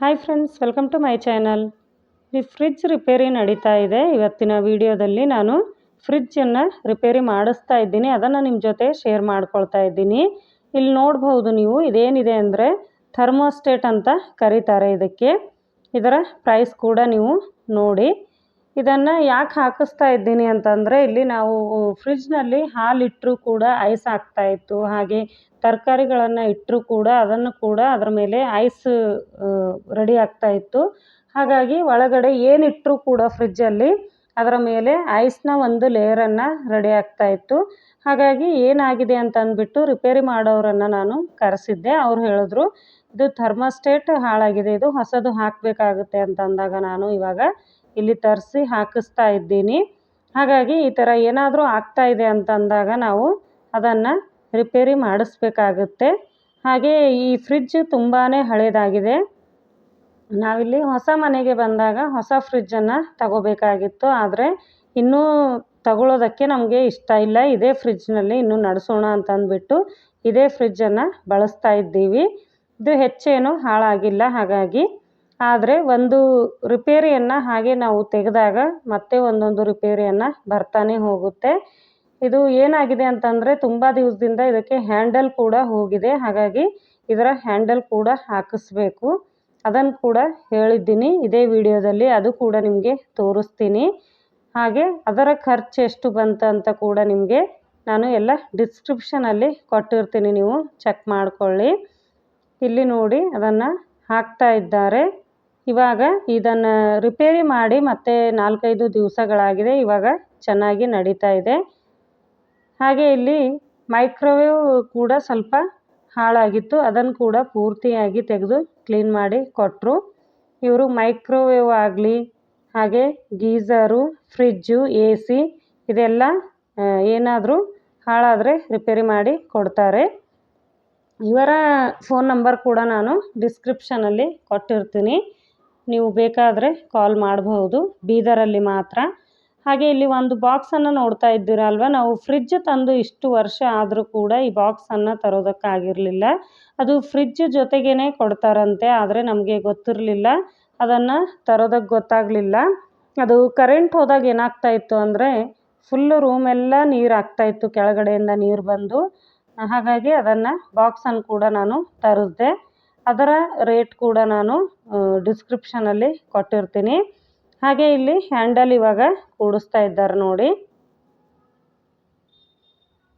Hi friends, welcome to my channel. ಈ fridge repair ನಡೀತಾ ಇದೆ. ಇವತ್ತಿನ ವಿಡಿಯೋದಲ್ಲಿ ನಾನು ಫ್ರಿಡ್ಜನ್ನು ರಿಪೇರಿ ಮಾಡಿಸ್ತಾ ಇದ್ದೀನಿ. ಅದನ್ನು ನಿಮ್ಮ ಜೊತೆ ಶೇರ್ ಮಾಡ್ಕೊಳ್ತಾ ಇದ್ದೀನಿ. ಇಲ್ಲಿ ನೋಡ್ಬೋದು ನೀವು, ಇದೇನಿದೆ ಅಂದರೆ ಥರ್ಮೋಸ್ಟೇಟ್ ಅಂತ ಕರೀತಾರೆ ಇದಕ್ಕೆ. ಇದರ ಪ್ರೈಸ್ ಕೂಡ ನೀವು ನೋಡಿ. ಇದನ್ನು ಯಾಕೆ ಹಾಕಿಸ್ತಾ ಇದ್ದೀನಿ ಅಂತಂದರೆ, ಇಲ್ಲಿ ನಾವು ಫ್ರಿಡ್ಜ್ನಲ್ಲಿ ಹಾಲಿಟ್ಟರೂ ಕೂಡ ಐಸ್ ಆಗ್ತಾ ಇತ್ತು, ಹಾಗೆ ತರಕಾರಿಗಳನ್ನು ಇಟ್ಟರೂ ಕೂಡ ಅದನ್ನು ಕೂಡ ಅದರ ಮೇಲೆ ಐಸ್ ರೆಡಿ ಆಗ್ತಾ ಇತ್ತು. ಹಾಗಾಗಿ ಒಳಗಡೆ ಏನಿಟ್ಟರೂ ಕೂಡ ಫ್ರಿಜ್ಜಲ್ಲಿ ಅದರ ಮೇಲೆ ಐಸ್ನ ಒಂದು ಲೇಯರನ್ನು ರೆಡಿ ಆಗ್ತಾ ಇತ್ತು. ಹಾಗಾಗಿ ಏನಾಗಿದೆ ಅಂತ ಅಂದ್ಬಿಟ್ಟು ರಿಪೇರಿ ಮಾಡೋರನ್ನು ನಾನು ಕರೆಸಿದ್ದೆ. ಅವ್ರು ಹೇಳಿದ್ರು, ಇದು ಥರ್ಮೋಸ್ಟೇಟ್ ಹಾಳಾಗಿದೆ, ಇದು ಹೊಸದು ಹಾಕಬೇಕಾಗುತ್ತೆ ಅಂತ ಅಂದಾಗ ನಾನು ಇವಾಗ ಇಲ್ಲಿ ತರಿಸಿ ಹಾಕಿಸ್ತಾ ಇದ್ದೀನಿ. ಹಾಗಾಗಿ ಈ ಥರ ಏನಾದರೂ ಆಗ್ತಾ ಇದೆ ಅಂತ ಅಂದಾಗ ನಾವು ಅದನ್ನು ರಿಪೇರಿ ಮಾಡಿಸ್ಬೇಕಾಗುತ್ತೆ. ಹಾಗೆ ಈ ಫ್ರಿಡ್ಜ್ ತುಂಬಾ ಹಳೇದಾಗಿದೆ. ನಾವಿಲ್ಲಿ ಹೊಸ ಮನೆಗೆ ಬಂದಾಗ ಹೊಸ ಫ್ರಿಡ್ಜನ್ನು ತಗೋಬೇಕಾಗಿತ್ತು. ಆದರೆ ಇನ್ನೂ ತಗೊಳ್ಳೋದಕ್ಕೆ ನಮಗೆ ಇಷ್ಟ ಇಲ್ಲ. ಇದೇ ಫ್ರಿಡ್ಜ್ನಲ್ಲಿ ಇನ್ನೂ ನಡೆಸೋಣ ಅಂತ ಅಂದ್ಬಿಟ್ಟು ಇದೇ ಫ್ರಿಡ್ಜನ್ನು ಬಳಸ್ತಾ ಇದ್ದೀವಿ. ಇದು ಹೆಚ್ಚೇನು ಹಾಳಾಗಿಲ್ಲ. ಹಾಗಾಗಿ ಆದರೆ ಒಂದು ರಿಪೇರಿಯನ್ನು ಹಾಗೆ ನಾವು ತೆಗೆದಾಗ ಮತ್ತೆ ಒಂದೊಂದು ರಿಪೇರಿಯನ್ನು ಬರ್ತಾನೆ ಹೋಗುತ್ತೆ. ಇದು ಏನಾಗಿದೆ ಅಂತಂದರೆ, ತುಂಬ ದಿವಸದಿಂದ ಇದಕ್ಕೆ ಹ್ಯಾಂಡಲ್ ಕೂಡ ಹೋಗಿದೆ. ಹಾಗಾಗಿ ಇದರ ಹ್ಯಾಂಡಲ್ ಕೂಡ ಹಾಕಿಸ್ಬೇಕು. ಅದನ್ನು ಕೂಡ ಹೇಳಿದ್ದೀನಿ ಇದೇ ವಿಡಿಯೋದಲ್ಲಿ, ಅದು ಕೂಡ ನಿಮಗೆ ತೋರಿಸ್ತೀನಿ. ಹಾಗೆ ಅದರ ಖರ್ಚು ಎಷ್ಟು ಬಂತು ಅಂತ ಕೂಡ ನಿಮಗೆ ನಾನು ಎಲ್ಲ ಡಿಸ್ಕ್ರಿಪ್ಷನಲ್ಲಿ ಕೊಟ್ಟಿರ್ತೀನಿ, ನೀವು ಚೆಕ್ ಮಾಡ್ಕೊಳ್ಳಿ. ಇಲ್ಲಿ ನೋಡಿ, ಅದನ್ನು ಹಾಕ್ತಾ ಇದ್ದಾರೆ. ಇವಾಗ ಇದನ್ನು ರಿಪೇರಿ ಮಾಡಿ ಮತ್ತೆ 4-5 ದಿವಸಗಳಾಗಿದೆ. ಇವಾಗ ಚೆನ್ನಾಗಿ ನಡೀತಾ ಇದೆ. ಹಾಗೆ ಇಲ್ಲಿ ಮೈಕ್ರೋವೇವ್ ಕೂಡ ಸ್ವಲ್ಪ ಹಾಳಾಗಿತ್ತು. ಅದನ್ನು ಕೂಡ ಪೂರ್ತಿಯಾಗಿ ತೆಗೆದು ಕ್ಲೀನ್ ಮಾಡಿ ಕೊಟ್ಟರು ಇವರು. ಮೈಕ್ರೋವೇವ್ ಆಗಲಿ, ಹಾಗೆ ಗೀಝರು, ಫ್ರಿಡ್ಜು, AC ಇದೆಲ್ಲ ಏನಾದರೂ ಹಾಳಾದರೆ ರಿಪೇರಿ ಮಾಡಿ ಕೊಡ್ತಾರೆ. ಇವರ ಫೋನ್ ನಂಬರ್ ಕೂಡ ನಾನು ಡಿಸ್ಕ್ರಿಪ್ಷನಲ್ಲಿ ಕೊಟ್ಟಿರ್ತೀನಿ, ನೀವು ಬೇಕಾದರೆ ಕಾಲ್ ಮಾಡಬಹುದು. ಬೀದರಲ್ಲಿ ಮಾತ್ರ. ಹಾಗೆ ಇಲ್ಲಿ ಒಂದು ಬಾಕ್ಸನ್ನು ನೋಡ್ತಾ ಇದ್ದೀರಲ್ವ, ನಾವು ಫ್ರಿಡ್ಜ್ ತಂದು ಇಷ್ಟು ವರ್ಷ ಆದರೂ ಕೂಡ ಈ ಬಾಕ್ಸನ್ನು ತರೋದಕ್ಕಾಗಿರಲಿಲ್ಲ. ಅದು ಫ್ರಿಡ್ಜ್ ಜೊತೆಗೇ ಕೊಡ್ತಾರಂತೆ, ಆದರೆ ನಮಗೆ ಗೊತ್ತಿರಲಿಲ್ಲ. ಅದನ್ನು ತರೋದಕ್ಕೆ ಗೊತ್ತಾಗಲಿಲ್ಲ. ಅದು ಕರೆಂಟ್ ಹೋದಾಗ ಏನಾಗ್ತಾ ಇತ್ತು ಅಂದರೆ, ಫುಲ್ಲು ರೂಮೆಲ್ಲ ನೀರು ಆಗ್ತಾಯಿತ್ತು, ಕೆಳಗಡೆಯಿಂದ ನೀರು ಬಂದು. ಹಾಗಾಗಿ ಅದನ್ನು ಬಾಕ್ಸನ್ನು ಕೂಡ ನಾನು ತರಿಸ್ದೆ. ಅದರ ರೇಟ್ ಕೂಡ ನಾನು ಡಿಸ್ಕ್ರಿಪ್ಷನಲ್ಲಿ ಕೊಟ್ಟಿರ್ತೀನಿ. ಹಾಗೆ ಇಲ್ಲಿ ಹ್ಯಾಂಡಲ್ ಇವಾಗ ಕೂಡಿಸ್ತಾ ಇದ್ದಾರೆ ನೋಡಿ.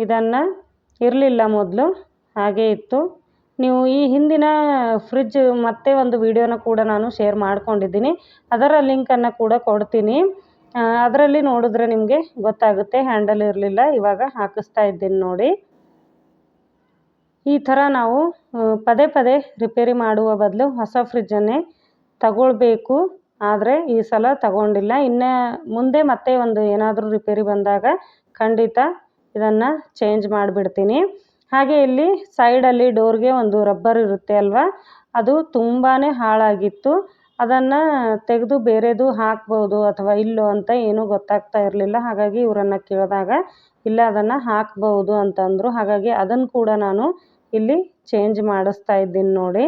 ಇದನ್ನು ಇರಲಿಲ್ಲ ಮೊದಲು, ಹಾಗೆ ಇತ್ತು. ನೀವು ಈ ಹಿಂದಿನ ಫ್ರಿಡ್ಜ್ ಮತ್ತೆ ಒಂದು ವಿಡಿಯೋನ ಕೂಡ ನಾನು ಶೇರ್ ಮಾಡ್ಕೊಂಡಿದ್ದೀನಿ, ಅದರ ಲಿಂಕನ್ನು ಕೂಡ ಕೊಡ್ತೀನಿ. ಅದರಲ್ಲಿ ನೋಡಿದ್ರೆ ನಿಮಗೆ ಗೊತ್ತಾಗುತ್ತೆ. ಹ್ಯಾಂಡಲ್ ಇರಲಿಲ್ಲ, ಇವಾಗ ಹಾಕಿಸ್ತಾ ಇದ್ದೀನಿ ನೋಡಿ. ಈ ಥರ ನಾವು ಪದೇ ಪದೇ ರಿಪೇರಿ ಮಾಡುವ ಬದಲು ಹೊಸ ಫ್ರಿಡ್ಜನ್ನೇ ತಗೊಳ್ಬೇಕು. ಆದರೆ ಈ ಸಲ ತಗೊಂಡಿಲ್ಲ. ಇನ್ನು ಮುಂದೆ ಮತ್ತೆ ಒಂದು ಏನಾದರೂ ರಿಪೇರಿ ಬಂದಾಗ ಖಂಡಿತ ಇದನ್ನು ಚೇಂಜ್ ಮಾಡಿಬಿಡ್ತೀನಿ. ಹಾಗೆ ಇಲ್ಲಿ ಸೈಡಲ್ಲಿ ಡೋರ್ಗೆ ಒಂದು ರಬ್ಬರ್ ಇರುತ್ತೆ ಅಲ್ವಾ, ಅದು ತುಂಬಾ ಹಾಳಾಗಿತ್ತು. ಅದನ್ನು ತೆಗೆದು ಬೇರೆದು ಹಾಕ್ಬೋದು ಅಥವಾ ಇಲ್ಲೋ ಅಂತ ಏನೂ ಗೊತ್ತಾಗ್ತಾ ಇರಲಿಲ್ಲ. ಹಾಗಾಗಿ ಇವರನ್ನು ಕೇಳಿದಾಗ ಇಲ್ಲ, ಅದನ್ನು ಹಾಕ್ಬೋದು ಅಂತಂದರು. ಹಾಗಾಗಿ ಅದನ್ನು ಕೂಡ ನಾನು ಇಲ್ಲಿ ಚೇಂಜ್ ಮಾಡಿಸ್ತಾ ಇದ್ದೀನಿ ನೋಡಿ.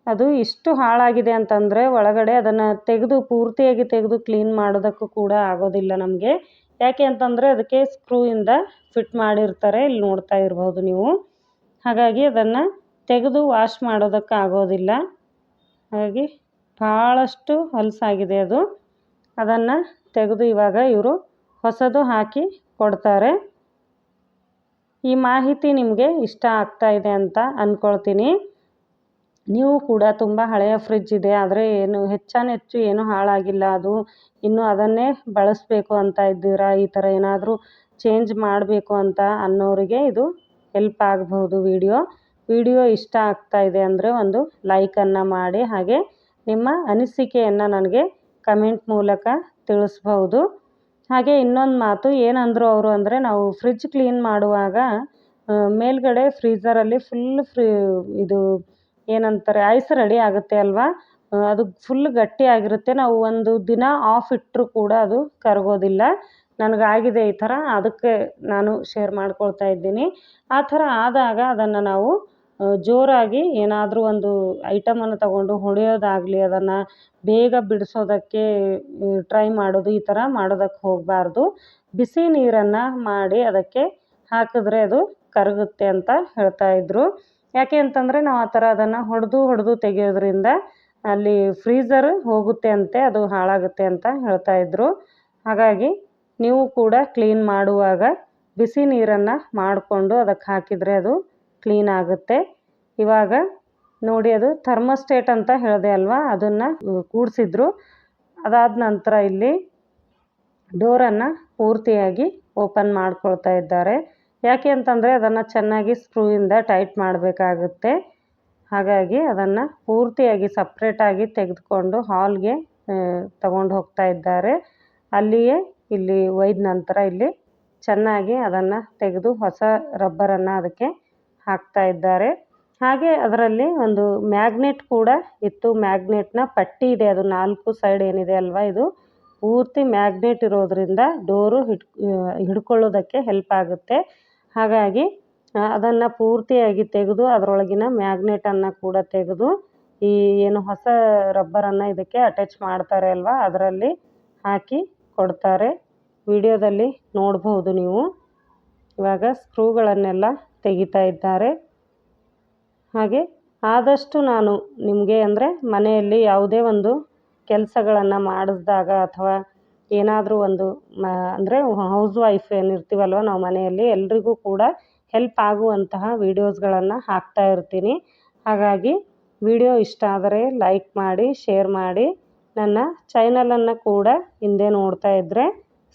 ಅದು ಇಷ್ಟು ಹಾಳಾಗಿದೆ ಅಂತಂದರೆ ಒಳಗಡೆ ಅದನ್ನು ತೆಗೆದು ಪೂರ್ತಿಯಾಗಿ ತೆಗೆದು ಕ್ಲೀನ್ ಮಾಡೋದಕ್ಕೂ ಕೂಡ ಆಗೋದಿಲ್ಲ ನಮಗೆ. ಯಾಕೆ ಅಂತಂದರೆ ಅದಕ್ಕೆ ಸ್ಕ್ರೂಯಿಂದ ಫಿಟ್ ಮಾಡಿರ್ತಾರೆ, ಇಲ್ಲಿ ನೋಡ್ತಾ ಇರ್ಬೋದು ನೀವು. ಹಾಗಾಗಿ ಅದನ್ನು ತೆಗೆದು ವಾಶ್ ಮಾಡೋದಕ್ಕೆ ಆಗೋದಿಲ್ಲ. ಹಾಗಾಗಿ ಭಾಳಷ್ಟು ಹೊಲಸಾಗಿದೆ ಅದು. ಅದನ್ನು ತೆಗೆದು ಇವಾಗ ಇವರು ಹೊಸದು ಹಾಕಿ ಕೊಡ್ತಾರೆ. ಈ ಮಾಹಿತಿ ನಿಮಗೆ ಇಷ್ಟ ಆಗ್ತಾ ಇದೆ ಅಂತ ಅಂದ್ಕೊಳ್ತೀನಿ. ನೀವು ಕೂಡ ತುಂಬ ಹಳೆಯ ಫ್ರಿಡ್ಜ್ ಇದೆ, ಆದರೆ ಹೆಚ್ಚು ಏನೂ ಹಾಳಾಗಿಲ್ಲ, ಅದು ಇನ್ನೂ ಅದನ್ನೇ ಬಳಸಬೇಕು ಅಂತ ಇದ್ದೀರಾ, ಈ ಥರ ಏನಾದರೂ ಚೇಂಜ್ ಮಾಡಬೇಕು ಅಂತ ಅನ್ನೋರಿಗೆ ಇದು ಹೆಲ್ಪ್ ಆಗಬಹುದು. ವಿಡಿಯೋ ಇಷ್ಟ ಆಗ್ತಾ ಇದೆ ಅಂದರೆ ಒಂದು ಲೈಕನ್ನು ಮಾಡಿ, ಹಾಗೆ ನಿಮ್ಮ ಅನಿಸಿಕೆಯನ್ನು ನನಗೆ ಕಮೆಂಟ್ ಮೂಲಕ ತಿಳಿಸ್ಬಹುದು. ಹಾಗೆ ಇನ್ನೊಂದು ಮಾತು ಏನಂದರು ಅವರು ಅಂದರೆ, ನಾವು ಫ್ರಿಡ್ಜ್ ಕ್ಲೀನ್ ಮಾಡುವಾಗ ಮೇಲ್ಗಡೆ ಫ್ರೀಝರಲ್ಲಿ ಇದು ಏನಂತಾರೆ ಐಸ್ ರೆಡಿ ಆಗುತ್ತೆ ಅಲ್ವಾ, ಅದು ಫುಲ್ ಗಟ್ಟಿಯಾಗಿರುತ್ತೆ. ನಾವು ಒಂದು ದಿನ ಆಫ್ ಇಟ್ಟರೂ ಕೂಡ ಅದು ಕರಗೋದಿಲ್ಲ. ನನಗಾಗಿದೆ ಈ ಥರ, ಅದಕ್ಕೆ ನಾನು ಶೇರ್ ಮಾಡ್ಕೊಳ್ತಾ ಇದ್ದೀನಿ. ಆ ಥರ ಆದಾಗ ಅದನ್ನು ನಾವು ಜೋರಾಗಿ ಏನಾದರೂ ಒಂದು ಐಟಮನ್ನು ತಗೊಂಡು ಹೊಡೆಯೋದಾಗಲಿ, ಅದನ್ನು ಬೇಗ ಬಿಡಿಸೋದಕ್ಕೆ ಟ್ರೈ ಮಾಡೋದು, ಈ ಥರ ಮಾಡೋದಕ್ಕೆ ಹೋಗಬಾರ್ದು. ಬಿಸಿ ನೀರನ್ನು ಮಾಡಿ ಅದಕ್ಕೆ ಹಾಕಿದ್ರೆ ಅದು ಕರಗುತ್ತೆ ಅಂತ ಹೇಳ್ತಾಯಿದ್ರು. ಯಾಕೆ ಅಂತಂದರೆ ನಾವು ಆ ಥರ ಅದನ್ನು ಹೊಡೆದು ತೆಗೆಯೋದ್ರಿಂದ ಅಲ್ಲಿ ಫ್ರೀಝರ್ ಹೋಗುತ್ತೆ ಅಂತೆ, ಅದು ಹಾಳಾಗುತ್ತೆ ಅಂತ ಹೇಳ್ತಾಯಿದ್ರು. ಹಾಗಾಗಿ ನೀವು ಕೂಡ ಕ್ಲೀನ್ ಮಾಡುವಾಗ ಬಿಸಿ ನೀರನ್ನು ಮಾಡಿಕೊಂಡು ಅದಕ್ಕೆ ಹಾಕಿದರೆ ಅದು ಕ್ಲೀನ್ ಆಗುತ್ತೆ. ಇವಾಗ ನೋಡಿ, ಅದು ಥರ್ಮೋಸ್ಟೇಟ್ ಅಂತ ಹೇಳಿದೆ ಅಲ್ವಾ, ಅದನ್ನು ಕೂಡಿಸಿದ್ರು. ಅದಾದ ನಂತರ ಇಲ್ಲಿ ಡೋರನ್ನು ಪೂರ್ತಿಯಾಗಿ ಓಪನ್ ಮಾಡ್ಕೊಳ್ತಾ ಇದ್ದಾರೆ. ಯಾಕೆ ಅಂತಂದರೆ ಅದನ್ನು ಚೆನ್ನಾಗಿ ಸ್ಕ್ರೂಯಿಂದ ಟೈಟ್ ಮಾಡಬೇಕಾಗುತ್ತೆ. ಹಾಗಾಗಿ ಅದನ್ನು ಪೂರ್ತಿಯಾಗಿ ಸಪ್ರೇಟಾಗಿ ತೆಗೆದುಕೊಂಡು ಹಾಲ್ಗೆ ತಗೊಂಡು ಹೋಗ್ತಾ ಇದ್ದಾರೆ. ಅಲ್ಲಿಯೇ ಇಲ್ಲಿ ಒಯ್ದ ನಂತರ ಇಲ್ಲಿ ಚೆನ್ನಾಗಿ ಅದನ್ನು ತೆಗೆದು ಹೊಸ ರಬ್ಬರನ್ನು ಅದಕ್ಕೆ ಹಾಕ್ತಾ ಇದ್ದಾರೆ. ಹಾಗೆ ಅದರಲ್ಲಿ ಒಂದು ಮ್ಯಾಗ್ನೆಟ್ ಕೂಡ ಇತ್ತು. ಮ್ಯಾಗ್ನೆಟ್ನ ಪಟ್ಟಿ ಇದೆ, ಅದು 4 ಸೈಡ್ ಏನಿದೆ ಅಲ್ವಾ, ಇದು ಪೂರ್ತಿ ಮ್ಯಾಗ್ನೆಟ್ ಇರೋದ್ರಿಂದ ಡೋರು ಹಿಡ್ಕೊಳ್ಳೋದಕ್ಕೆ ಹೆಲ್ಪ್ ಆಗುತ್ತೆ. ಹಾಗಾಗಿ ಅದನ್ನು ಪೂರ್ತಿಯಾಗಿ ತೆಗೆದು ಅದರೊಳಗಿನ ಮ್ಯಾಗ್ನೆಟನ್ನು ಕೂಡ ತೆಗೆದು ಈ ಏನು ಹೊಸ ರಬ್ಬರನ್ನು ಇದಕ್ಕೆ ಅಟ್ಯಾಚ್ ಮಾಡ್ತಾರೆ ಅಲ್ವಾ, ಅದರಲ್ಲಿ ಹಾಕಿ ಕೊಡ್ತಾರೆ. ವಿಡಿಯೋದಲ್ಲಿ ನೋಡ್ಬೋದು ನೀವು. ಇವಾಗ ಸ್ಕ್ರೂಗಳನ್ನೆಲ್ಲ ತೆಗಿತಾ ಇದ್ದಾರೆ. ಹಾಗೆ ಆದಷ್ಟು ನಾನು ನಿಮಗೆ ಅಂದರೆ ಮನೆಯಲ್ಲಿ ಯಾವುದೇ ಒಂದು ಕೆಲಸಗಳನ್ನು ಮಾಡಿಸಿದಾಗ ಅಥವಾ ಏನಾದರೂ ಒಂದು ಅಂದರೆ ಹೌಸ್ ವೈಫ್ ಏನಿರ್ತೀವಲ್ವ ನಾವು ಮನೆಯಲ್ಲಿ, ಎಲ್ರಿಗೂ ಕೂಡ ಹೆಲ್ಪ್ ಆಗುವಂತಹ ವೀಡಿಯೋಸ್ಗಳನ್ನು ಹಾಕ್ತಾ ಇರ್ತೀನಿ. ಹಾಗಾಗಿ ವಿಡಿಯೋ ಇಷ್ಟ ಆದರೆ ಲೈಕ್ ಮಾಡಿ, ಶೇರ್ ಮಾಡಿ. ನನ್ನ ಚಾನಲನ್ನು ಕೂಡ ಹಿಂದೆ ನೋಡ್ತಾ ಇದ್ದರೆ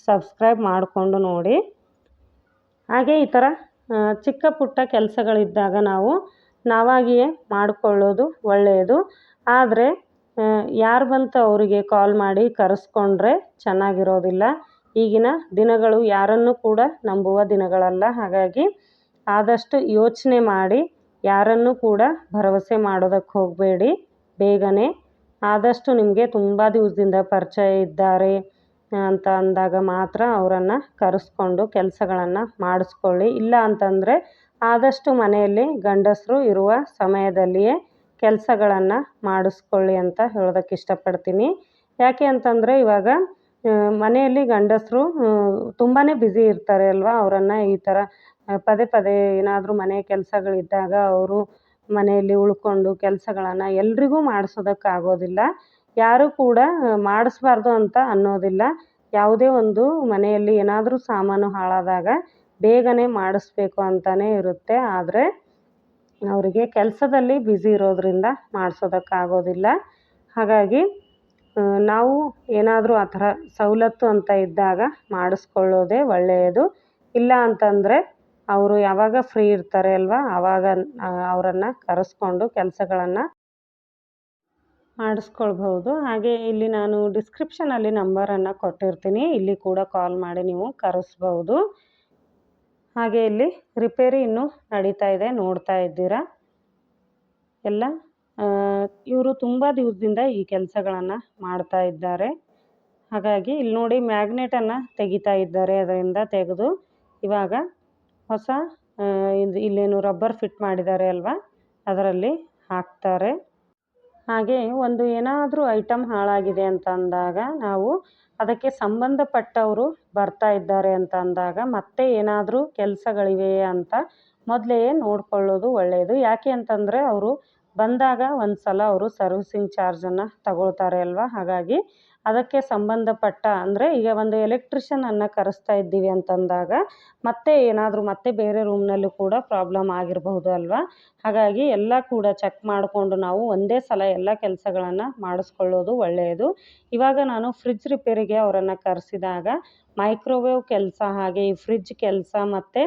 ಸಬ್ಸ್ಕ್ರೈಬ್ ಮಾಡಿಕೊಂಡು ನೋಡಿ. ಹಾಗೆ ಈ ಥರ ಚಿಕ್ಕ ಪುಟ್ಟ ಕೆಲಸಗಳಿದ್ದಾಗ ನಾವಾಗಿಯೇ ಮಾಡಿಕೊಳ್ಳೋದು ಒಳ್ಳೆಯದು. ಆದರೆ ಯಾರು ಬಂತು ಅವರಿಗೆ ಕಾಲ್ ಮಾಡಿ ಕರೆಸ್ಕೊಂಡ್ರೆ ಚೆನ್ನಾಗಿರೋದಿಲ್ಲ. ಈಗಿನ ದಿನಗಳು ಯಾರನ್ನೂ ಕೂಡ ನಂಬುವ ದಿನಗಳಲ್ಲ. ಹಾಗಾಗಿ ಆದಷ್ಟು ಯೋಚನೆ ಮಾಡಿ ಯಾರನ್ನೂ ಕೂಡ ಭರವಸೆ ಮಾಡೋದಕ್ಕೆ ಹೋಗಬೇಡಿ. ಬೇಗನೆ ಆದಷ್ಟು ನಿಮಗೆ ತುಂಬ ದಿವಸದಿಂದ ಪರಿಚಯ ಇದ್ದಾರೆ ಅಂತ ಅಂದಾಗ ಮಾತ್ರ ಅವರನ್ನು ಕರೆಸ್ಕೊಂಡು ಕೆಲಸಗಳನ್ನು ಮಾಡಿಸ್ಕೊಳ್ಳಿ. ಇಲ್ಲ ಅಂತಂದರೆ ಆದಷ್ಟು ಮನೆಯಲ್ಲಿ ಗಂಡಸರು ಇರುವ ಸಮಯದಲ್ಲಿಯೇ ಕೆಲಸಗಳನ್ನು ಮಾಡಿಸ್ಕೊಳ್ಳಿ ಅಂತ ಹೇಳೋದಕ್ಕೆ ಇಷ್ಟಪಡ್ತೀನಿ. ಯಾಕೆ ಅಂತಂದರೆ ಇವಾಗ ಮನೆಯಲ್ಲಿ ಗಂಡಸರು ತುಂಬಾ ಬ್ಯುಸಿ ಇರ್ತಾರೆ ಅಲ್ವಾ, ಅವರನ್ನು ಈ ಥರ ಪದೇ ಪದೇ ಏನಾದರೂ ಮನೆ ಕೆಲಸಗಳಿದ್ದಾಗ ಅವರು ಮನೆಯಲ್ಲಿ ಉಳ್ಕೊಂಡು ಕೆಲಸಗಳನ್ನು ಎಲ್ರಿಗೂ ಮಾಡಿಸೋದಕ್ಕಾಗೋದಿಲ್ಲ. ಯಾರೂ ಕೂಡ ಮಾಡಿಸ್ಬಾರ್ದು ಅಂತ ಅನ್ನೋದಿಲ್ಲ. ಯಾವುದೇ ಒಂದು ಮನೆಯಲ್ಲಿ ಏನಾದರೂ ಸಾಮಾನು ಹಾಳಾದಾಗ ಬೇಗನೆ ಮಾಡಿಸ್ಬೇಕು ಅಂತಲೇ ಇರುತ್ತೆ. ಆದರೆ ಅವರಿಗೆ ಕೆಲಸದಲ್ಲಿ ಬ್ಯುಸಿ ಇರೋದರಿಂದ ಮಾಡಿಸೋದಕ್ಕಾಗೋದಿಲ್ಲ. ಹಾಗಾಗಿ ನಾವು ಏನಾದರೂ ಆ ಥರ ಸವಲತ್ತು ಅಂತ ಇದ್ದಾಗ ಮಾಡಿಸ್ಕೊಳ್ಳೋದೇ ಒಳ್ಳೆಯದು. ಇಲ್ಲ ಅಂತಂದರೆ ಅವರು ಯಾವಾಗ ಫ್ರೀ ಇರ್ತಾರೆ ಅಲ್ವಾ, ಆವಾಗ ಅವರನ್ನು ಕರೆಸ್ಕೊಂಡು ಕೆಲಸಗಳನ್ನು ಮಾಡಿಸ್ಕೊಳ್ಬಹುದು. ಹಾಗೆ ಇಲ್ಲಿ ನಾನು ಡಿಸ್ಕ್ರಿಪ್ಷನಲ್ಲಿ ನಂಬರನ್ನು ಕೊಟ್ಟಿರ್ತೀನಿ, ಇಲ್ಲಿ ಕೂಡ ಕಾಲ್ ಮಾಡಿ ನೀವು ಕರೆಸ್ಬಹುದು. ಹಾಗೆ ಇಲ್ಲಿ ರಿಪೇರಿ ಇನ್ನೂ ನಡೀತಾ ಇದೆ, ನೋಡ್ತಾ ಇದ್ದೀರಾ ಎಲ್ಲ. ಇವರು ತುಂಬ ದಿವಸದಿಂದ ಈ ಕೆಲಸಗಳನ್ನು ಮಾಡ್ತಾ ಇದ್ದಾರೆ. ಹಾಗಾಗಿ ಇಲ್ಲಿ ನೋಡಿ ಮ್ಯಾಗ್ನೆಟನ್ನು ತೆಗಿತಾ ಇದ್ದಾರೆ. ಅದರಿಂದ ತೆಗೆದು ಇವಾಗ ಹೊಸ ಇಲ್ಲೇನು ರಬ್ಬರ್ ಫಿಟ್ ಮಾಡಿದ್ದಾರೆ ಅಲ್ವಾ, ಅದರಲ್ಲಿ ಹಾಕ್ತಾರೆ. ಹಾಗೆ ಒಂದು ಏನಾದರೂ ಐಟಮ್ ಹಾಳಾಗಿದೆ ಅಂತ ಅಂದಾಗ ನಾವು ಅದಕ್ಕೆ ಸಂಬಂಧಪಟ್ಟವರು ಬರ್ತಾ ಇದ್ದಾರೆ ಅಂತ ಅಂದಾಗ ಮತ್ತೆ ಏನಾದರೂ ಕೆಲಸಗಳಿವೆಯೇ ಅಂತ ಮೊದಲೇ ನೋಡ್ಕೊಳ್ಳೋದು ಒಳ್ಳೆಯದು. ಯಾಕೆ ಅಂತಂದರೆ ಅವರು ಬಂದಾಗ ಒಂದು ಸಲ ಅವರು ಸರ್ವಿಸಿಂಗ್ ಚಾರ್ಜನ್ನು ತಗೊಳ್ತಾರೆ ಅಲ್ವಾ. ಹಾಗಾಗಿ ಅದಕ್ಕೆ ಸಂಬಂಧಪಟ್ಟ ಅಂದರೆ ಈಗ ಒಂದು ಎಲೆಕ್ಟ್ರಿಷಿಯನನ್ನು ಕರೆಸ್ತಾ ಇದ್ದೀವಿ ಅಂತಂದಾಗ ಮತ್ತೆ ಬೇರೆ ರೂಮ್ನಲ್ಲೂ ಕೂಡ ಪ್ರಾಬ್ಲಮ್ ಆಗಿರಬಹುದು ಅಲ್ವಾ. ಹಾಗಾಗಿ ಎಲ್ಲ ಕೂಡ ಚೆಕ್ ಮಾಡಿಕೊಂಡು ನಾವು ಒಂದೇ ಸಲ ಎಲ್ಲ ಕೆಲಸಗಳನ್ನು ಮಾಡಿಸ್ಕೊಳ್ಳೋದು ಒಳ್ಳೆಯದು. ಇವಾಗ ನಾನು ಫ್ರಿಡ್ಜ್ ರಿಪೇರಿಗೆ ಅವರನ್ನು ಕರೆಸಿದಾಗ ಮೈಕ್ರೋವೇವ್ ಕೆಲಸ, ಹಾಗೆ ಈ ಫ್ರಿಡ್ಜ್ ಕೆಲಸ ಮತ್ತು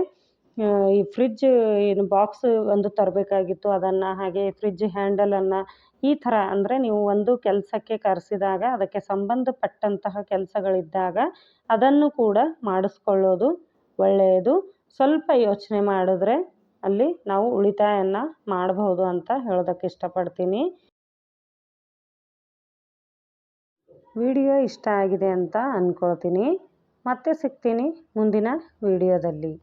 ಈ ಫ್ರಿಡ್ಜ್ ಏನು ಬಾಕ್ಸ್ ಒಂದು ತರಬೇಕಾಗಿತ್ತು ಅದನ್ನು, ಹಾಗೆ ಫ್ರಿಡ್ಜ್ ಹ್ಯಾಂಡಲನ್ನು, ಈ ಥರ ಅಂದರೆ ನೀವು ಒಂದು ಕೆಲಸಕ್ಕೆ ಕರೆಸಿದಾಗ ಅದಕ್ಕೆ ಸಂಬಂಧಪಟ್ಟಂತಹ ಕೆಲಸಗಳಿದ್ದಾಗ ಅದನ್ನು ಕೂಡ ಮಾಡಿಸ್ಕೊಳ್ಳೋದು ಒಳ್ಳೆಯದು. ಸ್ವಲ್ಪ ಯೋಚನೆ ಮಾಡಿದ್ರೆ ಅಲ್ಲಿ ನಾವು ಉಳಿತಾಯನ ಮಾಡಬಹುದು ಅಂತ ಹೇಳೋದಕ್ಕೆ ಇಷ್ಟಪಡ್ತೀನಿ. ವಿಡಿಯೋ ಇಷ್ಟ ಆಗಿದೆ ಅಂತ ಅಂದ್ಕೊಳ್ತೀನಿ. ಮತ್ತೆ ಸಿಗ್ತೀನಿ ಮುಂದಿನ ವಿಡಿಯೋದಲ್ಲಿ.